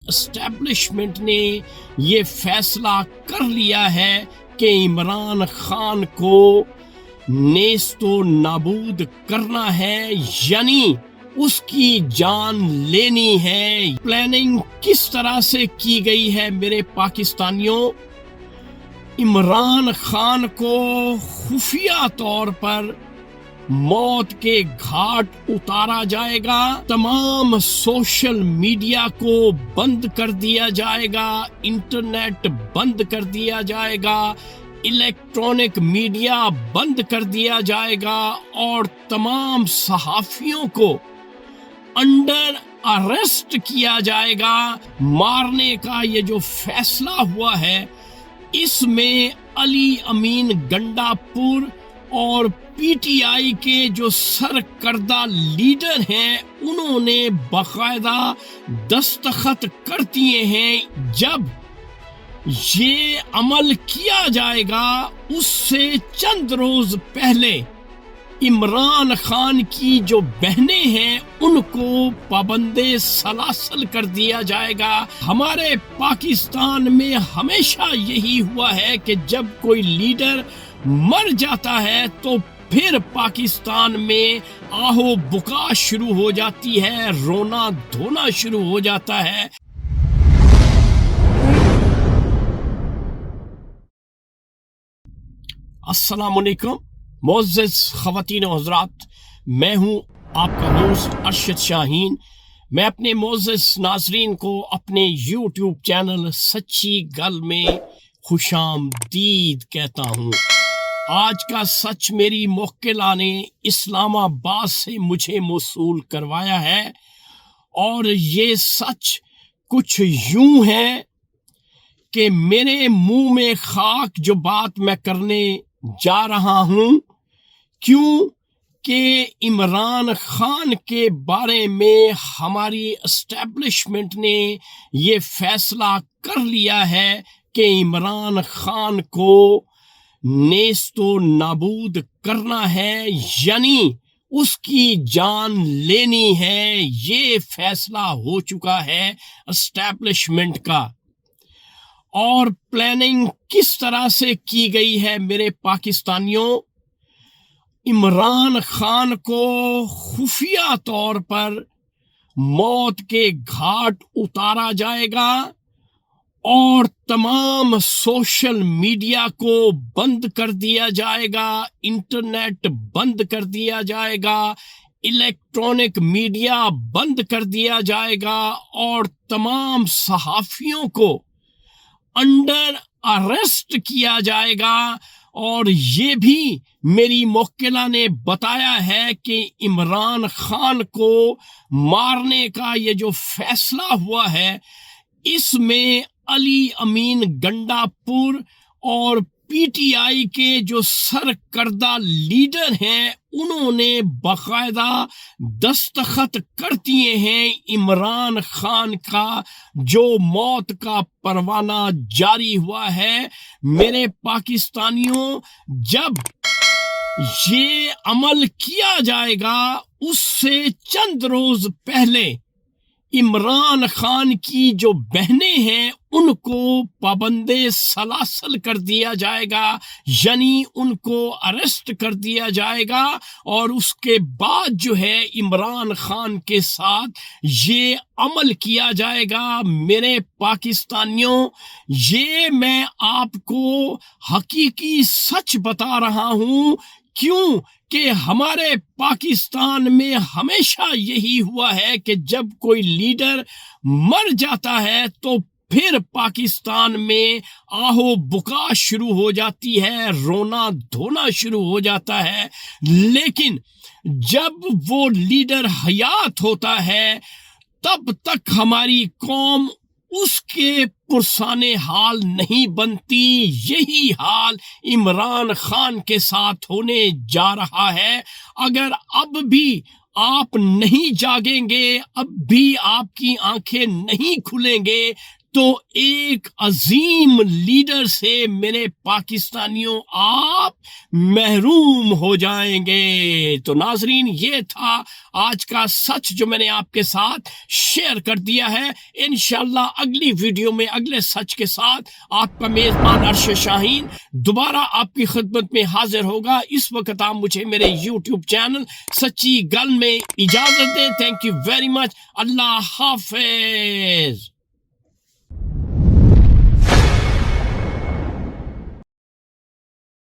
Establishment نے یہ فیصلہ کر لیا ہے کہ عمران خان کو نیست و نابود کرنا ہے، یعنی اس کی جان لینی ہے۔ پلاننگ کس طرح سے کی گئی ہے میرے پاکستانیوں؟ عمران خان کو خفیہ طور پر موت کے گھاٹ اتارا جائے گا، تمام سوشل میڈیا کو بند کر دیا جائے گا، انٹرنیٹ بند کر دیا جائے گا، الیکٹرانک میڈیا بند کر دیا جائے گا، اور تمام صحافیوں کو انڈر اریسٹ کیا جائے گا۔ مارنے کا یہ جو فیصلہ ہوا ہے، اس میں علی امین گنڈا پور اور پی ٹی آئی کے جو سرکردہ لیڈر ہیں انہوں نے باقاعدہ دستخط کر دیے ہیں۔ جب یہ عمل کیا جائے گا اس سے چند روز پہلے عمران خان کی جو بہنیں ہیں ان کو پابند سلاسل کر دیا جائے گا۔ ہمارے پاکستان میں ہمیشہ یہی ہوا ہے کہ جب کوئی لیڈر مر جاتا ہے تو پھر پاکستان میں آہو بکا شروع ہو جاتی ہے، رونا دھونا شروع ہو جاتا ہے۔ السلام علیکم معزز خواتین و حضرات، میں ہوں آپ کا دوست ارشد شاہین۔ میں اپنے معزز ناظرین کو اپنے یوٹیوب چینل سچی گل میں خوش آمدید کہتا ہوں۔ آج کا سچ میری موکلہ نے اسلام آباد سے مجھے موصول کروایا ہے، اور یہ سچ کچھ یوں ہے کہ میرے منہ میں خاک جو بات میں کرنے جا رہا ہوں، کیوں کہ عمران خان کے بارے میں ہماری اسٹیبلشمنٹ نے یہ فیصلہ کر لیا ہے کہ عمران خان کو نیست و نابود کرنا ہے، یعنی اس کی جان لینی ہے۔ یہ فیصلہ ہو چکا ہے اسٹیبلشمنٹ کا۔ اور پلاننگ کس طرح سے کی گئی ہے میرے پاکستانیوں؟ عمران خان کو خفیہ طور پر موت کے گھاٹ اتارا جائے گا، اور تمام سوشل میڈیا کو بند کر دیا جائے گا، انٹرنیٹ بند کر دیا جائے گا، الیکٹرانک میڈیا بند کر دیا جائے گا، اور تمام صحافیوں کو انڈر اریسٹ کیا جائے گا۔ اور یہ بھی میری موکلہ نے بتایا ہے کہ عمران خان کو مارنے کا یہ جو فیصلہ ہوا ہے، اس میں علی امین گنڈا پور اور پی ٹی آئی کے جو سرکردہ لیڈر ہیں انہوں نے باقاعدہ دستخط کر دیے ہیں۔ عمران خان کا جو موت کا پروانہ جاری ہوا ہے، میرے پاکستانیوں، جب یہ عمل کیا جائے گا اس سے چند روز پہلے عمران خان کی جو بہنیں ہیں ان کو پابند سلاسل کر دیا جائے گا، یعنی ان کو اریسٹ کر دیا جائے گا، اور اس کے بعد جو ہے عمران خان کے ساتھ یہ عمل کیا جائے گا۔ میرے پاکستانیوں، یہ میں آپ کو حقیقی سچ بتا رہا ہوں، کیوں کہ ہمارے پاکستان میں ہمیشہ یہی ہوا ہے کہ جب کوئی لیڈر مر جاتا ہے تو پھر پاکستان میں آہو بکا شروع ہو جاتی ہے، رونا دھونا شروع ہو جاتا ہے۔ لیکن جب وہ لیڈر حیات ہوتا ہے تب تک ہماری قوم اس کے پرسان حال نہیں بنتی۔ یہی حال عمران خان کے ساتھ ہونے جا رہا ہے۔ اگر اب بھی آپ نہیں جاگیں گے، اب بھی آپ کی آنکھیں نہیں کھلیں گے، تو ایک عظیم لیڈر سے میرے پاکستانیوں آپ محروم ہو جائیں گے۔ تو ناظرین یہ تھا آج کا سچ جو میں نے آپ کے ساتھ شیئر کر دیا ہے۔ انشاءاللہ اگلی ویڈیو میں اگلے سچ کے ساتھ آپ کا میزبان ارشد شاہین دوبارہ آپ کی خدمت میں حاضر ہوگا۔ اس وقت آپ مجھے میرے یوٹیوب چینل سچی گل میں اجازت دیں۔ Thank you very much. اللہ حافظ۔